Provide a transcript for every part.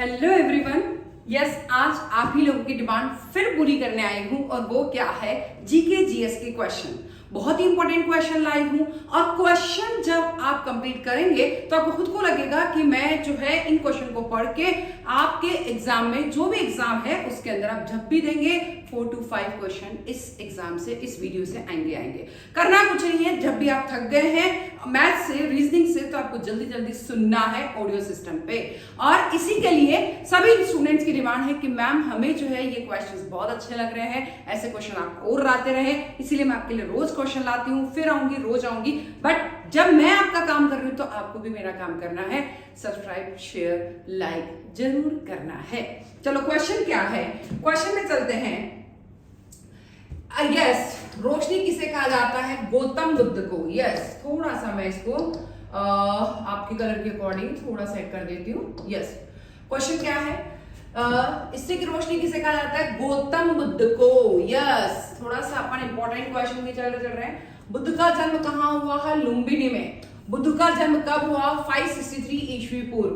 Hello everyone. Yes, आज आप ही लोगों की डिमांड फिर पूरी करने आई हूं और वो क्या है, जीके जीएस के क्वेश्चन। बहुत ही इंपॉर्टेंट क्वेश्चन लाई हूं और क्वेश्चन जब आप कंप्लीट करेंगे तो आपको खुद को लगेगा कि मैं जो है इन क्वेश्चन को पढ़ के आपके एग्जाम में, जो भी एग्जाम है उसके अंदर आप जब भी देंगे 4 to 5 क्वेश्चन इस एग्जाम से, इस वीडियो से आएंगे। करना कुछ नहीं है, जब भी आप थक गए हैं मैथ से, रीजनिंग से, तो आपको जल्दी जल्दी सुनना है ऑडियो सिस्टम पे। और इसी के लिए सभी स्टूडेंट्स की डिमांड है कि मैम हमें जो है ये क्वेश्चंस बहुत अच्छे लग रहे हैं, ऐसे क्वेश्चन आप और लाते रहे, इसीलिए मैं आपके लिए रोज क्वेश्चन लाती हूँ, फिर आऊंगी, रोज आऊंगी। बट जब मैं आपका काम कर रही हूँ तो आपको भी मेरा काम करना है, सब्सक्राइब, शेयर, लाइक जरूर करना है। चलो क्वेश्चन क्या है, क्वेश्चन में चलते हैं। यस, रोशनी किसे कहा जाता है? गौतम बुद्ध को। यस, थोड़ा सा मैं इसको आपके कलर के अकॉर्डिंग थोड़ा सेट कर देती हूँ। यस, क्वेश्चन क्या है, इससे की रोशनी किसे कहा जाता है? गौतम बुद्ध को। यस, थोड़ा सा अपन इंपॉर्टेंट क्वेश्चन भी चल रहे हैं। बुद्ध का जन्म कहाँ हुआ है? लुम्बिनी में। बुद्ध का जन्म कब हुआ? 563 ईस्वी पूर्व।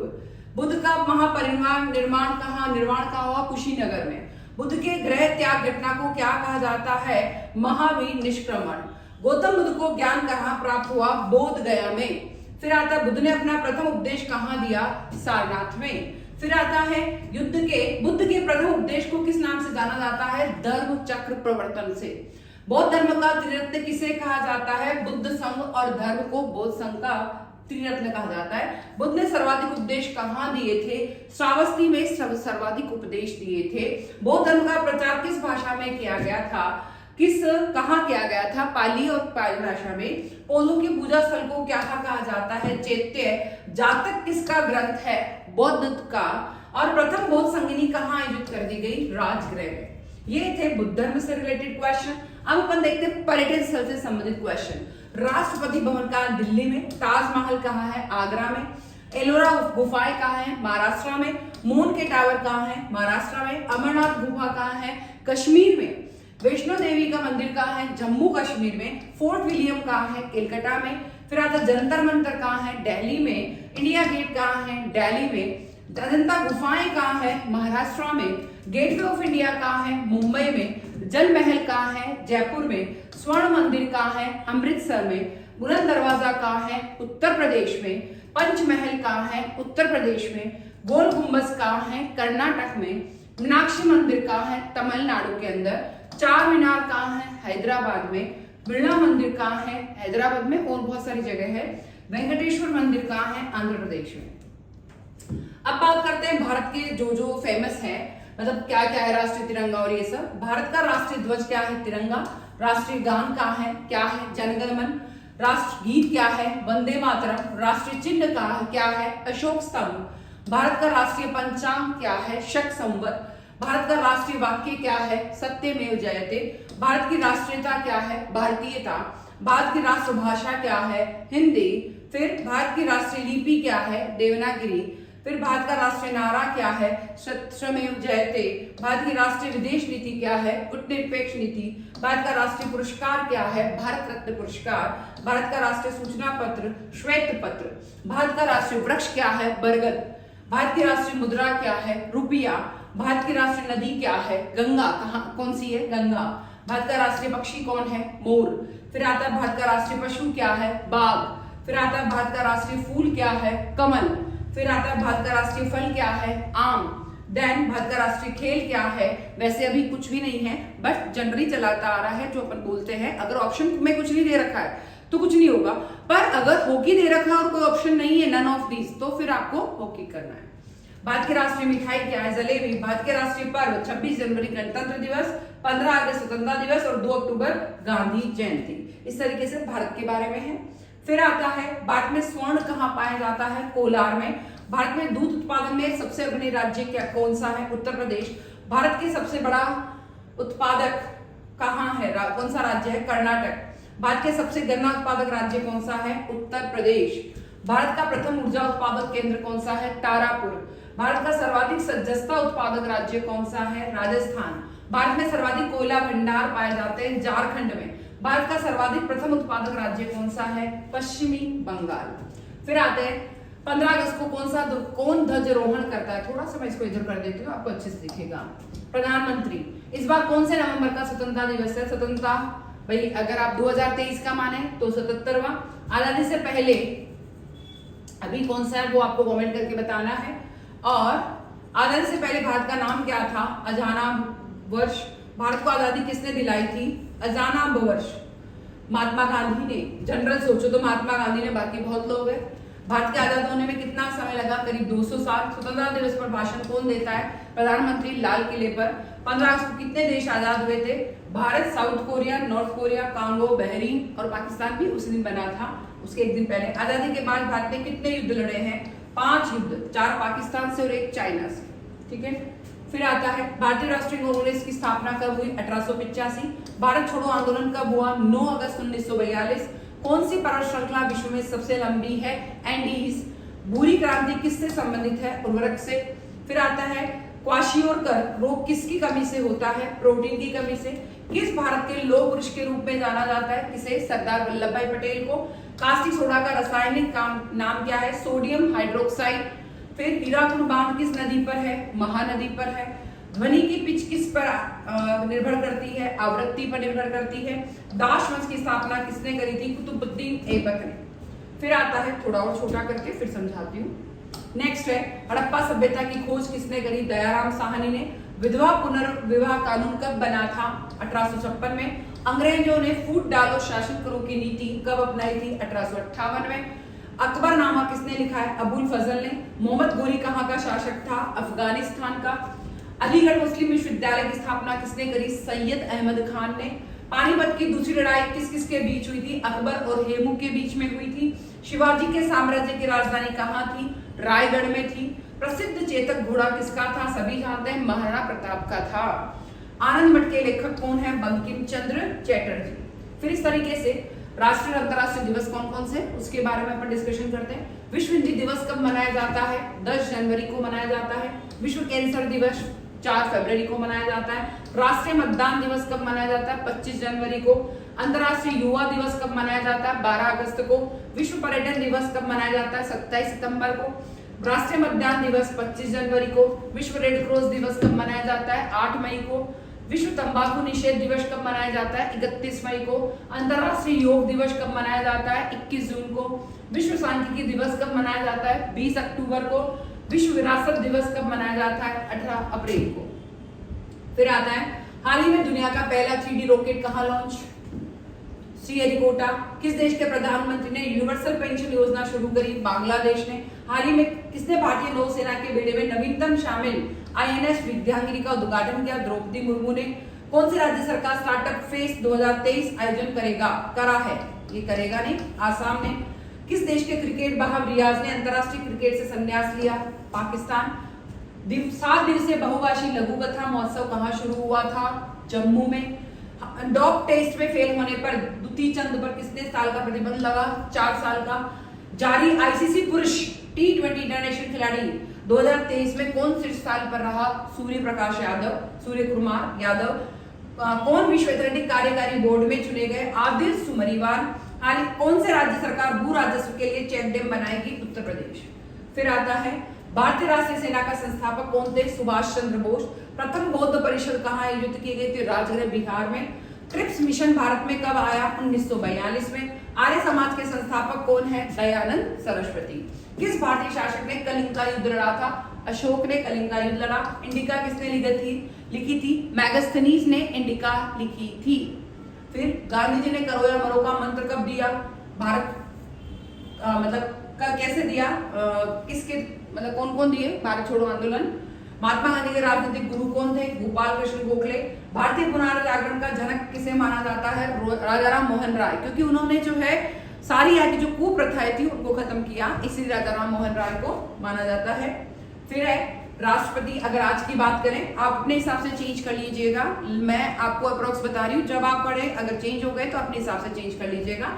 बुद्ध का महापरिनिर्वाण निर्माण कहाँ हुआ? कुशीनगर में। बुद्ध के गृह त्याग घटना को क्या कहा जाता है? महावीर निष्क्रमण। गौतम बुद्ध को ज्ञान कहाँ प्राप्त हुआ? बोध गया में। फिर आता बुद्ध ने अपना प्रथम उपदेश कहाँ दिया? सारनाथ में। फिर आता है बुद्ध के प्रथम उपदेश को किस नाम से जाना जाता है? धर्म चक्र प्रवर्तन से। बौद्ध धर्म का त्रिरत्न किसे कहा जाता है? बुद्ध संघ और धर्म को बौद्ध संघ का त्रिरत्न कहा जाता है। बुद्ध ने सर्वाधिक उपदेश कहाँ दिए थे? श्रावस्ती में सर्वाधिक उपदेश दिए थे। बौद्ध धर्म का प्रचार किस भाषा में किया गया था? कहाँ किया गया था? पाली और पाली भाषा में। पौधों की पूजा स्थल को क्या कहा जाता है? चैत्य। जातक किसका ग्रंथ है? बौद्ध का। और प्रथम बौद्ध संगिनी कहाँ आयोजित कर दी गई? राजगृह में। ये थे बुद्ध धर्म से रिलेटेड क्वेश्चन। अब अपन देखते हैं पर्यटन स्थल से संबंधित क्वेश्चन। राष्ट्रपति भवन कहाँ? दिल्ली में। ताजमहल कहाँ है? आगरा में। एलोरा गुफाएं कहाँ है? महाराष्ट्र में। मून के टावर कहाँ है? महाराष्ट्र में। अमरनाथ गुफा कहाँ है? कश्मीर में। वैष्णो देवी का मंदिर कहाँ है? जम्मू कश्मीर में। फोर्ट विलियम कहाँ है? कलकत्ता में। फिर आता जंतर मंतर कहाँ है? दिल्ली में। इंडिया गेट कहाँ है? दिल्ली में। अजंता गुफाएं कहाँ है? महाराष्ट्र में। गेटवे ऑफ इंडिया कहाँ है? मुंबई में। जल महल कहाँ है? जयपुर में। स्वर्ण मंदिर कहाँ है? अमृतसर में। बुलंद दरवाजा कहाँ है? उत्तर प्रदेश में। पंचमहल कहाँ है? उत्तर प्रदेश में। गोल गुंबज कहाँ है? कर्नाटक में। मीनाक्षी मंदिर कहाँ है? तमिलनाडु के अंदर। चार मीनार कहाँ है? हैदराबाद में। बिरला मंदिर कहाँ है? हैदराबाद में, और बहुत सारी जगह है। वेंकटेश्वर मंदिर कहाँ है? आंध्र प्रदेश में। अब बात करते हैं भारत के जो फेमस है, मतलब क्या क्या है राष्ट्रीय तिरंगा और ये सब। भारत का राष्ट्रीय ध्वज क्या है? तिरंगा। राष्ट्रीय गान कहाँ है? क्या है? जनगण मन। राष्ट्र गीत क्या है? वंदे मातरम। राष्ट्रीय चिन्ह क्या है? अशोक स्तंभ। भारत का राष्ट्रीय पंचांग क्या है? शक संवत। भारत का राष्ट्रीय वाक्य क्या है? सत्यमेव जयते। भारत की राष्ट्रीयता क्या है? भारतीयता। भारत की राष्ट्रभाषा क्या है? हिंदी। फिर भारत की राष्ट्रीय लिपि क्या है? देवनागरी। फिर भारत का राष्ट्रीय नारा क्या है? सत्यमेव जयते। भारत की राष्ट्रीय विदेश नीति क्या है? गुटनिरपेक्ष नीति। भारत का राष्ट्रीय पुरस्कार क्या है? भारत रत्न पुरस्कार। भारत का राष्ट्रीय सूचना पत्र श्वेत पत्र। भारत का राष्ट्रीय वृक्ष क्या है? बरगद। भारत की राष्ट्रीय मुद्रा क्या है? रुपया। भारत की राष्ट्रीय नदी क्या है? गंगा। कौन सी है? गंगा। भारत का राष्ट्रीय पक्षी कौन है? मोर। फिर आता है भारत का राष्ट्रीय पशु क्या है? बाघ। फिर आता है भारत का राष्ट्रीय फूल क्या है? कमल। फिर आता है भारत का राष्ट्रीय फल क्या है? आम। देन भारत का राष्ट्रीय खेल क्या है? वैसे अभी कुछ भी नहीं है, बट जनरली चलाता आ रहा है जो अपन बोलते हैं। अगर ऑप्शन में कुछ नहीं दे रखा है तो कुछ नहीं होगा, पर अगर हॉकी दे रखा है और कोई ऑप्शन नहीं है, नन ऑफ दीज, तो फिर आपको हॉकी करना है। भारत की राष्ट्रीय मिठाई क्या है? जलेबी। भारत के राष्ट्रीय पर्व 26 जनवरी गणतंत्र दिवस, 15 अगस्त स्वतंत्रता दिवस और 2 अक्टूबर गांधी जयंती। इस तरीके से भारत के बारे में है। फिर आता है भारत में स्वर्ण कहाँ पाया जाता है? कोलार में। भारत में दूध उत्पादन में सबसे अग्रणी राज्य कौन सा है? उत्तर प्रदेश। भारत के सबसे बड़ा उत्पादक कहाँ है? कौन सा राज्य है? कर्नाटक। भारत के सबसे गन्ना उत्पादक राज्य कौन सा है? उत्तर प्रदेश। भारत का प्रथम ऊर्जा उत्पादक केंद्र कौन सा है? तारापुर। भारत का सर्वाधिक जस्ता उत्पादक राज्य कौन सा है? राजस्थान। भारत में सर्वाधिक कोयला भंडार पाए जाते हैं झारखंड में। भारत का सर्वाधिक प्रथम उत्पादक राज्य कौन सा है? पश्चिमी बंगाल। फिर आते हैं 15 अगस्त को कौन ध्वजारोहण करता है? थोड़ा सा मैं इसको इधर कर देती हूँ, आपको अच्छे से दिखेगा। प्रधानमंत्री। इस बार कौन से नवंबर का स्वतंत्रता दिवस है? स्वतंत्रता भाई अगर आप 2023 का माने तो 77वां। आजादी से पहले अभी कौन सा है वो आपको कमेंट करके बताना है। और आजादी से पहले भारत का नाम क्या था? अजानाब वर्ष। भारत को आजादी किसने दिलाई थी? अजानाब वर्ष महात्मा गांधी ने। जनरल सोचो तो महात्मा गांधी ने, बाकी बहुत लोग हैं। भारत के आजाद होने में कितना समय लगा? करीब 200 साल। स्वतंत्रता दिवस पर भाषण कौन देता है? प्रधानमंत्री लाल किले पर। 15 अगस्त को कितने देश आजाद हुए थे? Bharat, south Korea, north Korea, Congo, Bahrain और पाकिस्तान भी उसी दिन बना था, उसके एक दिन पहले। आजादी के बाद भारत ने कितने युद्ध लड़े हैं? 5 युद्ध, 4 पाकिस्तान से और 1 चाइना से। ठीक है, फिर आता है भारतीय राष्ट्रीय कांग्रेस की स्थापना कब हुई? 1885। भारत छोड़ो आंदोलन कब हुआ? 9 अगस्त 1942। कौन सी पर्वत श्रृंखला विश्व में सबसे लंबी है? एंडीज। भूरी क्रांति किससे संबंधित है? उर्वरक से। फिर आता है क्वाशियोरकर रोग किसकी कमी से होता है? प्रोटीन की कमी से। किस भारत के लौह पुरुष के रूप में जाना जाता है? किसे? सरदार वल्लभ भाई पटेल को। कास्टिक सोडा का रासायनिक नाम क्या है? Sodium hydroxide. फिर हीराकुड बांध किस नदी पर है? महानदी पर है। ध्वनि की पिच किस पर निर्भर करती है? आवृत्ति पर निर्भर करती है। दास वंश की स्थापना किसने करी थी? कुतुबुद्दीन ऐबक ने। फिर आता है, थोड़ा और छोटा करके फिर समझाती हूँ। नेक्स्ट है हड़प्पा सभ्यता की खोज किसने करी? दयाराम साहनी ने। विधवा पुनर्विवाह कानून कब बना था? 1856 में। अंग्रेजों ने फूट डालो शासन करो की नीति कब अपनाई थी? 1858 में। अकबरनामा किसने लिखा है? अबुल फजल ने। मोहम्मद गोरी कहाँ का शासक था? अफगानिस्तान का। अलीगढ़ मुस्लिम विश्वविद्यालय की स्थापना किसने करी? सैयद अहमद खान ने। पानीपत की दूसरी लड़ाई किस किस के बीच हुई थी? अकबर और हेमू के बीच में हुई थी। शिवाजी के साम्राज्य की राजधानी कहाँ थी? रायगढ़ में थी। प्रसिद्ध चेतक घोड़ा किसका था? सभी जानते हैं, महाराणा प्रताप का था। आनंद मठ के लेखक कौन है? बंकिम चंद्र चटर्जी। फिर इस तरीके से राष्ट्रीय और अंतर्राष्ट्रीय दिवस कौन कौन से, उसके बारे में अपन डिस्कशन करते हैं। विश्व हिंदी दिवस कब मनाया जाता है? 10 जनवरी को मनाया जाता है। विश्व कैंसर दिवस 4 फरवरी को मनाया जाता है। राष्ट्रीय मतदान दिवस कब मनाया जाता है? 25 जनवरी को। अंतर्राष्ट्रीय युवा दिवस कब मनाया जाता है? 12 अगस्त को। विश्व पर्यटन दिवस कब मनाया जाता है? 27 सितंबर को। राष्ट्रीय मतदान दिवस 25 जनवरी को। विश्व रेड क्रॉस दिवस कब मनाया जाता है? 8 मई को। विश्व तंबाकू निषेध दिवस कब मनाया जाता है? 31 मई को। अंतर्राष्ट्रीय योग दिवस कब मनाया जाता है? 21 जून को। विश्व सांख्यिकी दिवस कब मनाया जाता है? 20 अक्टूबर को। विश्व विरासत दिवस कब मनाया जाता है? 18 अप्रैल को। फिर आता है हाल ही में दुनिया का पहला 3D रॉकेट कहाँ लॉन्च? श्रीहरिकोटा। किस देश के प्रधानमंत्री ने यूनिवर्सल पेंशन योजना शुरू करी? बांग्लादेश ने। हाल ही में किसने भारतीय नौसेना के बेड़े में नवीनतम शामिल INS विद्यांगिनी का उद्घाटन किया? द्रौपदी मुर्मू ने। कौन सी राज्य सरकार स्टार्टअप फेस्ट 2023 आयोजन करा है? ये करेगा नहीं, आसाम ने। किस देश के क्रिकेट बहाव रियाज ने अंतरराष्ट्रीय क्रिकेट से संन्यास लिया? पाकिस्तान। 7 दिवसीय बहुभाषी लघु कथा महोत्सव कहाँ शुरू हुआ था? जम्मू में। डॉग टेस्ट में फेल होने पर दुती चंद पर कितने साल का प्रतिबंध लगा? 4 साल का। जारी ICC पुरुष T20 इंटरनेशनल खिलाड़ी 2023 में कौन शीर्ष स्थान पर रहा? सूर्य कुमार यादव। कौन विश्व एथलेटिक कार्यकारी बोर्ड में चुने गए? आदिल सुमरीवाल। हाल कौन से राज्य सरकार भू राजस्व के लिए चेक डैम बनाएगी? उत्तर प्रदेश। फिर आता है भारतीय राष्ट्रीय सेना का संस्थापक कौन थे? सुभाष चंद्र बोस। प्रथम बौद्ध परिषद कहाँ आयोजित की गई थी? राजगृह बिहार में। ट्रिप्स मिशन भारत में कब आया? 1942 में। आर्य समाज के संस्थापक कौन है? दयानंद सरस्वती। किस भारतीय शासक ने कलिंगा युद्ध लड़ा था? अशोक ने कलिंगा युद्ध लड़ा। इंडिका किसने लिखी थी? मैगस्थनीज ने इंडिका लिखी थी। फिर गांधी जी ने करो या मरो का मंत्र कब दिया? भारत कैसे दिया? किसके कौन कौन दिए? भारत छोड़ो आंदोलन। महात्मा गांधी के राजनीतिक गुरु कौन थे? गोपाल कृष्ण गोखले। भारतीय पुनर्जागरण का जनक किसे माना जाता है? राजाराम मोहन राय, क्योंकि उन्होंने जो है सारी यहाँ की जो कुप्रथाएं थी उनको खत्म किया, इसलिए राजाराम मोहन राय को माना जाता है। फिर है राष्ट्रपति। अगर आज की बात करें, आप अपने हिसाब से चेंज कर लीजिएगा, मैं आपको अप्रोक्स बता रही हूँ, जब आप पढ़े अगर चेंज हो गए तो अपने हिसाब से चेंज कर लीजिएगा।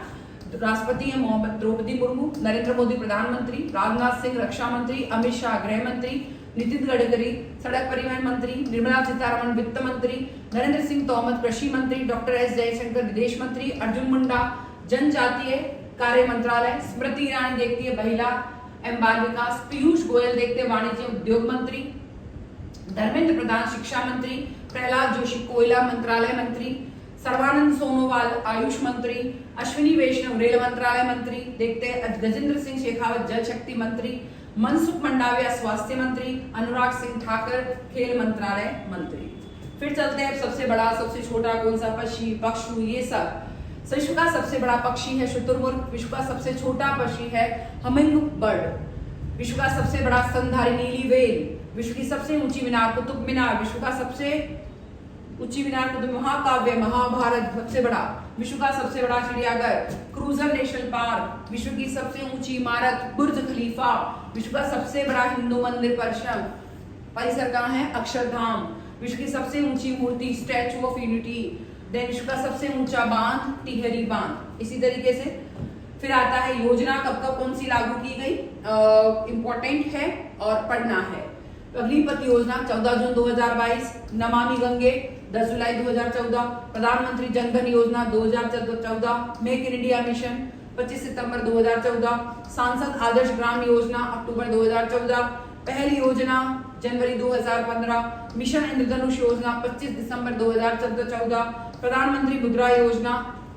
राष्ट्रपति है मोहम्मद द्रौपदी मुर्मू, नरेंद्र मोदी प्रधानमंत्री, राजनाथ सिंह रक्षा मंत्री, अमित शाह गृह मंत्री, नितिन गडकरी सड़क परिवहन मंत्री, निर्मला सीतारमण वित्त मंत्री, नरेंद्र सिंह तोमर कृषि मंत्री, डॉक्टर एस जयशंकर विदेश मंत्री, अर्जुन मुंडा जनजातीय कार्य मंत्रालय, स्मृति ईरानी देखती है महिला एम बाल विकास, पीयूष गोयल देखते हैं वाणिज्य उद्योग मंत्री, धर्मेंद्र प्रधान शिक्षा मंत्री, प्रहलाद जोशी कोयला मंत्रालय मंत्री, सर्बानंद सोनोवाल आयुष मंत्री, अश्विनी वैष्णव रेल मंत्रालय मंत्री देखते हैं, गजेंद्र सिंह शेखावत जल शक्ति मंत्री, मनसुख मंडाविया स्वास्थ्य मंत्री, अनुराग सिंह ठाकर खेल मंत्रालय मंत्री। फिर चलते हैं सबसे बड़ा सबसे छोटा कौन सा पक्षी, पक्षी ये सब। विश्व का सबसे बड़ा पक्षी है शुतुरमुर्ग, विश्व का सबसे छोटा पक्षी है हमिंग बर्ड, विश्व का सबसे बड़ा स्तनधारी नीली व्हेल, विश्व की सबसे ऊंची मीनार कुतुब मीनार, विश्व का सबसे ऊंची मीनार कुतुब, महाकाव्य महाभारत सबसे बड़ा, विश्व का सबसे बड़ा चिड़ियाघर क्रूजर नेशनल पार्क, विश्व की सबसे ऊंची इमारत बुर्ज खलीफा, विश्व का सबसे बड़ा हिंदू मंदिर परिसर कहाँ है, अक्षरधाम, विश्व की सबसे ऊंची मूर्ति स्टैचू ऑफ यूनिटी, देन विश्व का सबसे ऊंचा बांध टिहरी बांध। इसी तरीके से फिर आता है योजना कब कब कौन सी लागू की गई, इंपॉर्टेंट है और पढ़ना है। अग्निपथ योजना 14 जून 2022, नमामि गंगे 10 जुलाई 2014, प्रधानमंत्री जनधन योजना 2014, मेक इन इंडिया मिशन 25 सितंबर 2014, सांसद आदर्श ग्राम योजना अक्टूबर 2014, पहली योजना जनवरी 2015, मिशन इंद्रधनुष योजना 25 दिसंबर 2014, प्रधानमंत्री मुद्रा योजना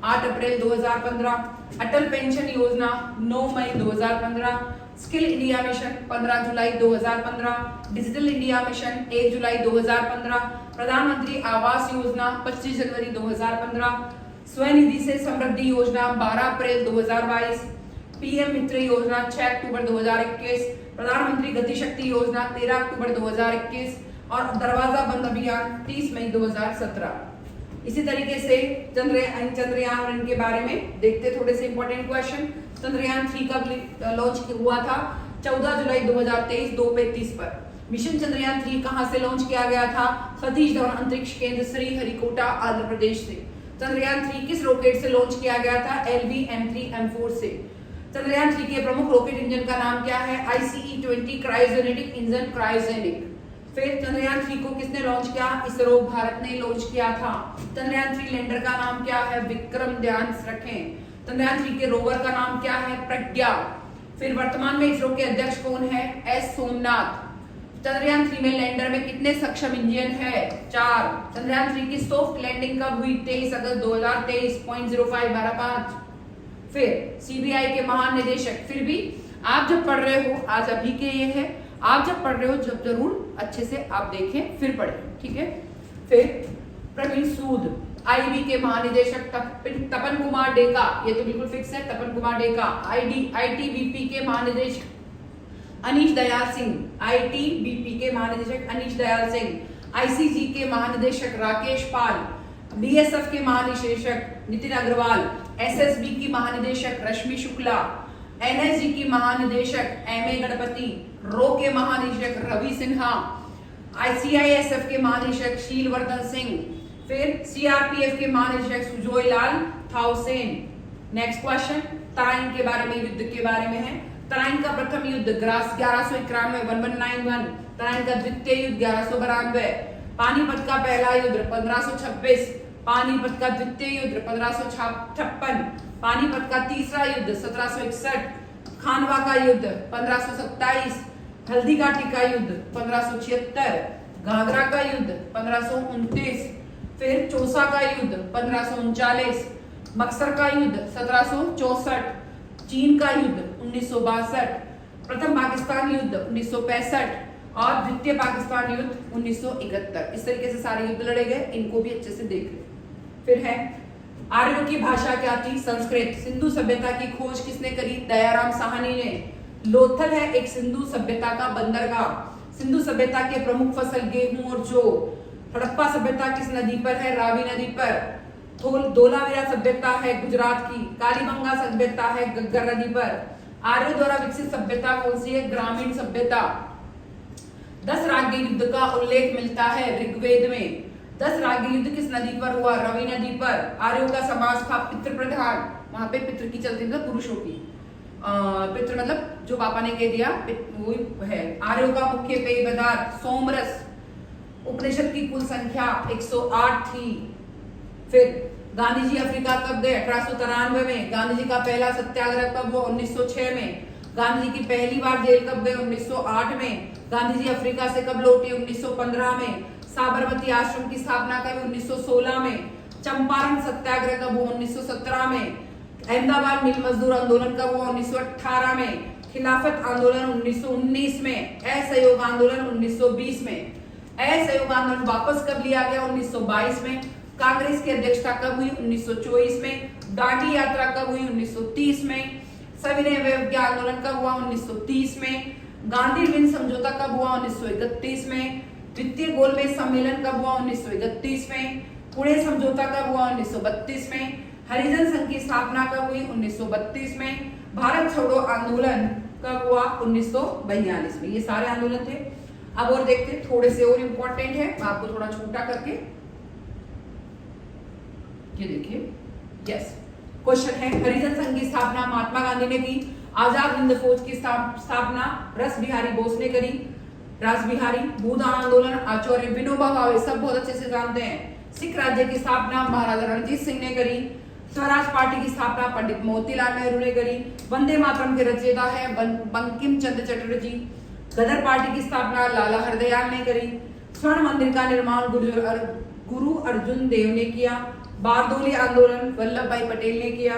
8 अप्रैल 2015, अटल पेंशन योजना 9 मई 2015, स्किल इंडिया मिशन 15 जुलाई 2015, डिजिटल इंडिया मिशन 1 जुलाई 2015, प्रधानमंत्री आवास योजना 25 जनवरी 2015, स्वनिधि से समृद्धि योजना 12 अप्रैल 2022, पीएम मित्र योजना 6 अक्टूबर 2021, प्रधानमंत्री गति शक्ति योजना 13 अक्टूबर 2021 और दरवाजा बंद अभियान 30 मई 2017। इसी तरीके से चंद्रयान के बारे में देखते थोड़े से इंपॉर्टेंट क्वेश्चन। चंद्रयान 3 कब लॉन्च हुआ था, 14 जुलाई 2023 2:35 पर। मिशन चंद्रयान 3 कहां से लॉन्च किया गया था, सतीश धवन अंतरिक्ष केंद्र श्रीहरिकोटा आंध्र प्रदेश से। चंद्रयान 3 किस रॉकेट से लॉन्च किया गया था, LV-M3M4 से। चंद्रयान 3 के प्रमुख रॉकेट इंजन का नाम क्या है, ICE-20 क्रायोजेनिक इंजन क्रायोजेनिक। फिर चंद्रयान 3 को किसने लॉन्च किया, इसरो भारत ने लॉन्च किया था। चंद्रयान 3 लैंडर का नाम क्या है, विक्रम, ध्यान रखें। चंद्रयान 3 के रोवर का नाम क्या है, प्रज्ञा। फिर वर्तमान में इसरो के अध्यक्ष कौन है, S सोमनाथ। चंद्रयान 3 में लैंडर में कितने सक्षम इंजन है, 4। चंद्रयान 3 की सॉफ्ट लैंडिंग कब हुई, 23 अगस्त 2023 0.05 फिर सीबीआई के महानिदेशक, फिर भी आप जब पढ़ रहे हो, आज अभी के ये है, आप जब पढ़ रहे हो जब जरूर अच्छे से आप देखें फिर पढ़ें, ठीक है। फिर प्रवीण सूद, आईबी के महानिदेशक तपन कुमार डेका, ये तो बिल्कुल फिक्स है, तपन कुमार डेका। आईटीबीपी के महानिदेशक अनीश दयाल सिंह, आईटीबीपी के महानिदेशक अनीश दयाल सिंह। आईसीजी के महानिदेशक राकेश पाल, बीएसएफ के महानिदेशक नितिन अग्रवाल, एसएसबी की महानिदेशक रश्मि शुक्ला, एनएसजी की महानिदेशक एमए गणपति, रो के महानिदेशक रवि सिन्हा, आईसीआईएसएफ के महानिदेशक शीलवर्धन सिंह, फिर सीआरपीएफ के महानिदेशक सुजोय लाल थाउसेन। नेक्स्ट क्वेश्चन तराइन के बारे में, युद्ध के बारे में है। तराइन का प्रथम युद्ध 1191 1191, तराइन का द्वितीय युद्ध 1192, पानीपत का पहला युद्ध 1526, पानीपत का द्वितीय युद्ध 1556, पानीपत का तीसरा युद्ध 1761, खानवा का युद्ध 1527, हल्दी घाटी का युद्ध 1576, घाघरा का युद्ध 1529, फिर चौसा का युद्ध 1539, बक्सर का युद्ध 1764, चीन का युद्ध 1962, प्रथम पाकिस्तान युद्ध 1965 और द्वितीय पाकिस्तान युद्ध 1971। इस तरीके से सारे युद्ध लड़े गए, इनको भी अच्छे से देख लें। फिर है आर्यों की भाषा क्या थी, संस्कृत। सिंधु सभ्यता की खोज किसने करी, दयाराम साहनी ने। लोथल है एक सिंधु सभ्यता का बंदरगाह। सिंधु सभ्यता के प्रमुख फसल गेहूं और जौ। हड़प्पा सभ्यता किस नदी पर है, रावी नदी पर। धोलावीरा सभ्यता है गुजरात की। कालीबंगा सभ्यता है गग्गर नदी पर। आर्यों द्वारा विकसित सभ्यता कौन सी है, ग्रामीण सभ्यता। 10 राज्य युद्ध का उल्लेख मिलता है ऋग्वेद में। 10 राज्य युद्ध किस नदी पर हुआ, रवि नदी पर। आर्यों का समाज था पितृ प्रधान, वहां पे पितृ की चलती मतलब पुरुषों की, पितृ मतलब जो पापा ने कह दिया वो है। आर्यों का मुख्य पेय पदार्थ सोमरस। उपनिषद की कुल संख्या 108 थी। फिर गांधी जी अफ्रीका कब गए, 1893 में। गांधी जी का पहला सत्याग्रह कब हुआ, 1906 में। गांधी जी की पहली बार जेल कब गए? 1908 में। गांधी जी अफ्रीका से कब लौटे? 1915 में। साबरमती आश्रम की स्थापना कब? 1916 में। चंपारण सत्याग्रह कब हुआ? 1917 में। अहमदाबाद मिल मजदूर आंदोलन कब हुआ? 1918 में। खिलाफत आंदोलन 1919 में। असहयोग आंदोलन 1920 में। असहयोग आंदोलन वापस कब लिया गया? 1922 में। कांग्रेस की अध्यक्षता कब हुई? 1924 में। दांडी यात्रा कब हुई? 1930 में। सविनय अवज्ञा आंदोलन कब हुआ? 1930 में। गांधी विन समझौता कब हुआ? 1931 में। द्वितीय गोलमेज सम्मेलन कब हुआ? 1931 में। पुणे समझौता कब हुआ? 1932 में। हरिजन संघ की स्थापना कब हुई? 1932 में। भारत छोड़ो आंदोलन कब हुआ? 1942 में। ये सारे आंदोलन थे। अब और देखते हैं, थोड़े से और इंपॉर्टेंट है, मैं आपको थोड़ा छोटा करके ये देखिए। यस, क्वेश्चन है, हरिजन संघ की स्थापना महात्मा गांधी ने की। आजाद हिंद फौज की स्थापना रस बिहारी बोस ने करी। रास बिहारी। भूदान आंदोलन आचार्य विनोबा भावे, सब बहुत अच्छे से जानते हैं। सिख राज्य की स्थापना महाराजा रणजीत सिंह ने करी। स्वराज पार्टी की स्थापना पंडित मोतीलाल नेहरू ने करी। वंदे मातरम के रचयिता है बंकिम चंद्र चटर्जी। गदर पार्टी की स्थापना लाला हरदयाल ने करी। स्वर्ण मंदिर का निर्माण गुरु अर्जुन देव ने किया। बारदोली आंदोलन वल्लभ भाई पटेल ने किया।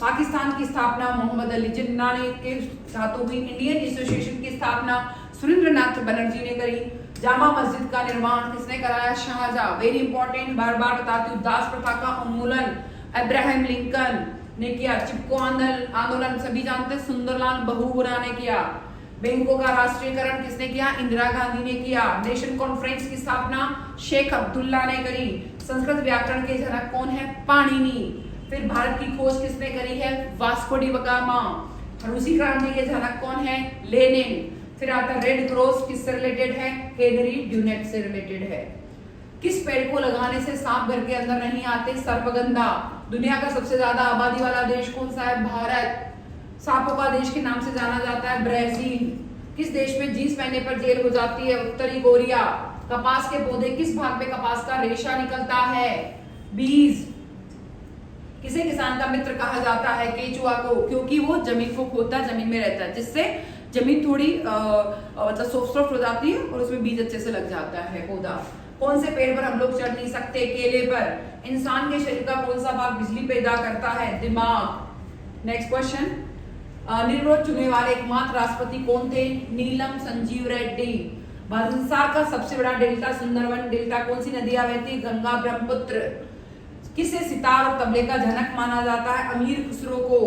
पाकिस्तान की स्थापना मोहम्मद अली जिन्ना ने के हाथों हुई। इंडियन एसोसिएशन की स्थापना सुरेंद्रनाथ बनर्जी ने करी। जामा मस्जिद का निर्माण किसने कराया? शाहजहां। वेरी इंपॉर्टेंट, बार बार बताती हूँ। दास प्रथा का उन्मूलन अब्राहम लिंकन ने किया। चिपको आंदोलन सभी जानते हैं, सुंदरलाल बहुगुणा ने किया। बैंकों का राष्ट्रीयकरण किसने किया? इंदिरा गांधी ने किया। नेशन कॉन्फ्रेंस की स्थापना शेख अब्दुल्ला ने करी। संस्कृत व्याकरण के जनक कौन है? पाणिनि। फिर भारत की खोज किसने करी है? Vasco D gamma. रूसी क्रांति के जनक कौन है? लेनिन। फिर आता रेड क्रॉस, किससे रिलेटेड है? हेनरी ड्यूनेट से रिलेटेड है। किस पेड़ को लगाने से सांप घर के अंदर नहीं आते? सर्पगंधा। दुनिया का सबसे ज्यादा आबादी वाला देश कौन सा है? भारत। सांपों का देश के नाम से जाना जाता है ब्राजील। किस देश में जींस पहनने पर जेल हो जाती है? उत्तरी कोरिया। कपास के पौधे किस भाग में कपास का रेशा निकलता है? बीज। किसे किसान का मित्र कहा जाता है? केचुआ को, क्योंकि वो जमीन को खोदता, जमीन में रहता है, जिससे जमीन थोड़ी मतलब सॉफ्ट हो जाती है और उसमें बीज अच्छे से लग जाता है पौधा। कौन से पेड़ पर हम लोग चढ़ नहीं सकते? केले पर। इंसान के शरीर का कौन सा भाग बिजली पैदा करता है? दिमाग। नेक्स्ट क्वेश्चन, निर्विरोध चुने वाले एकमात्र राष्ट्रपति कौन थे? नीलम संजीव रेड्डी। संसार का सबसे बड़ा डेल्टा सुंदरवन डेल्टा कौन सी नदियां बहती? गंगा ब्रह्मपुत्र। किसे सितार और तबले का जनक माना जाता है? अमीर खुसरो को।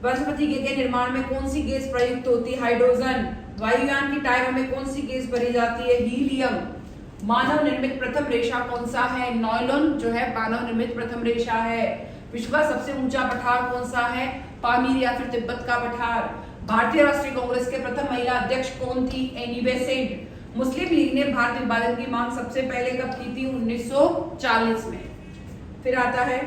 वनस्पति के निर्माण में कौन सी गैस प्रयुक्त होती है? हाइड्रोजन। वायुयान की टायरों में कौन सी गैस भरी जाती है? हीलियम। मानव निर्मित प्रथम रेशा कौन सा है? नायलॉन जो है मानव निर्मित प्रथम रेशा है। विश्व का सबसे ऊंचा पठार कौन सा है? पामीर या फिर तिब्बत का पठार। भारतीय राष्ट्रीय कांग्रेस के प्रथम महिला अध्यक्ष कौन थी? Annie Besant. मुस्लिम लीग ने भारत विभाजन की मांग सबसे पहले कब की थी? 1940 में। फिर आता है,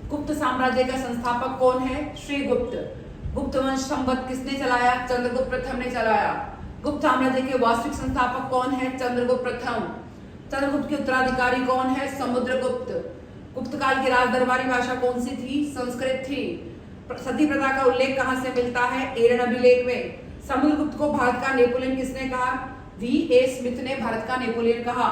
गुप्त साम्राज्य का संस्थापक कौन है? श्री गुप्त। गुप्त वंश संवत किसने चलाया? चंद्रगुप्त प्रथम ने चलाया। गुप्त साम्राज्य के वास्तविक संस्थापक कौन है? चंद्रगुप्त प्रथम। चंद्रगुप्त के उत्तराधिकारी कौन है? समुद्रगुप्त। गुप्त काल की राज दरबारी भाषा कौन सी थी? संस्कृत थी। सती प्रथा का उल्लेख कहां से मिलता है? एरन अभिलेख में। समुद्रगुप्त को भारत का नेपोलियन किसने कहा? V.A. स्मिथ ने भारत का नेपोलियन कहा।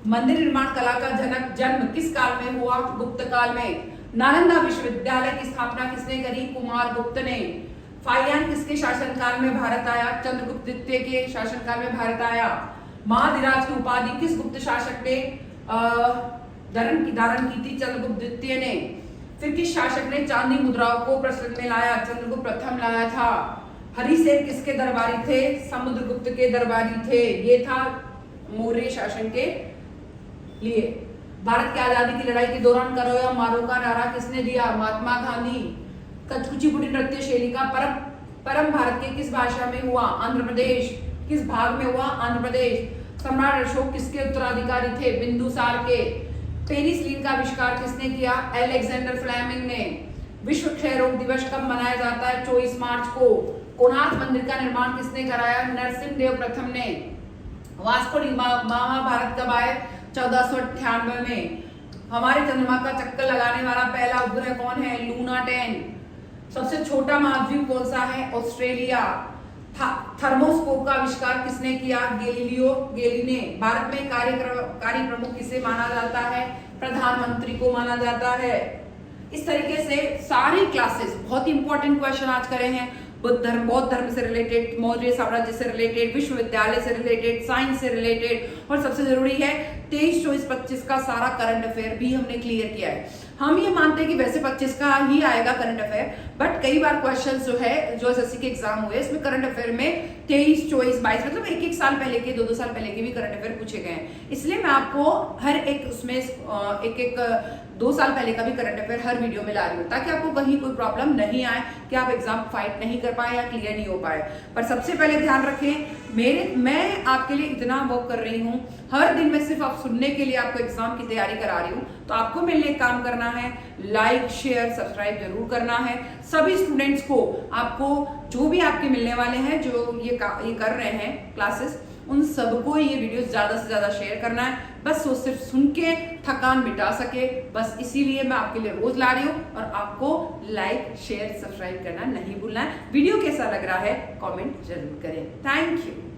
मंदिर निर्माण कला का जनक जन्म किस काल में हुआ? गुप्त काल में। नालंदा विश्वविद्यालय की स्थापना किसने करी? कुमार गुप्त ने। फाहियान किसके शासनकाल में भारत आया? चंद्रगुप्त द्वितीय के शासनकाल में भारत आया। महाधिराज की उपाधि किस गुप्त शासक ने धारण की थी? चंद्रगुप्त द्वितीय ने। फिर किस शासक ने चांदी मुद्राओं को प्रचलन में लाया? चंद्रगुप्त प्रथम लाया था। हरिसेन किसके दरबारी थे? समुद्रगुप्त के दरबारी थे। ये था मौर्य शासन के लिए। भारत की आजादी की लड़ाई के दौरान करो या मारो का नारा किसने दिया? महात्मा गांधी। कुचिपुड़ी नृत्य शैली का परम भारत के किस भाषा में हुआ? आंध्र प्रदेश। किस भाग में हुआ? आंध्र प्रदेश। सम्राट अशोक किसके उत्तराधिकारी थे? बिंदुसार के। पेनिसिलिन का आविष्कार किसने किया? अलेक्जेंडर फ्लेमिंग ने। विश्व क्षय रोग दिवस कब मनाया जाता है? 24 मार्च को। कोणार्क मंदिर का निर्माण किसने कराया? नरसिंहदेव प्रथम ने। वास्को डी गामा भारत कब आए? 1498 में। हमारे चंद्रमा का चक्कर लगाने वाला पहला उपग्रह कौन है? लूना 10। सबसे छोटा महाद्वीप कौन सा है? ऑस्ट्रेलिया। थर्मोस्कोप का आविष्कार किसने किया? गैलीलियो गैलीली ने। भारत में कार्य प्रमुख किसे माना जाता है? प्रधानमंत्री को माना जाता है। इस तरीके से सारी क्लासेस बहुत इंपॉर्टेंट क्वेश्चन आज करे हैं। बौद्ध धर्म से रिलेटेड, मौर्य साम्राज्य से रिलेटेड, विश्वविद्यालय से रिलेटेड, साइंस से रिलेटेड, और सबसे जरूरी है 23, 24, 25 का सारा करंट अफेयर भी हमने क्लियर किया है। हम ये मानते हैं कि वैसे 25 का ही आएगा करंट अफेयर, बट कई बार क्वेश्चन जो है जो एसएससी के एग्जाम हुए इसमें करंट अफेयर में 23, 24, 22 मतलब एक साल पहले के, 2 साल पहले के भी करंट अफेयर पूछे गए हैं। इसलिए मैं आपको हर एक उसमें एक 2 साल पहले का भी करंट अफेयर हर वीडियो में ला रही हूँ, ताकि आपको कहीं कोई प्रॉब्लम नहीं आए कि आप एग्जाम फाइट नहीं कर पाए या क्लियर नहीं हो पाए। पर सबसे पहले ध्यान रखें, मैं आपके लिए इतना वर्क कर रही हूँ, हर दिन मैं सिर्फ आप सुनने के लिए आपको एग्जाम की तैयारी करा रही हूँ। तो आपको मेरे लिए काम करना है, लाइक शेयर सब्सक्राइब जरूर करना है। सभी स्टूडेंट्स को, आपको जो भी आपके मिलने वाले हैं जो ये कर रहे हैं क्लासेस, उन सबको ये वीडियो ज्यादा से ज्यादा शेयर करना है। बस वो सिर्फ सुन के थकान मिटा सके, बस इसीलिए मैं आपके लिए रोज ला रही हूँ। और आपको लाइक शेयर सब्सक्राइब करना नहीं भूलना है। वीडियो कैसा लग रहा है कमेंट जरूर करें। Thank you.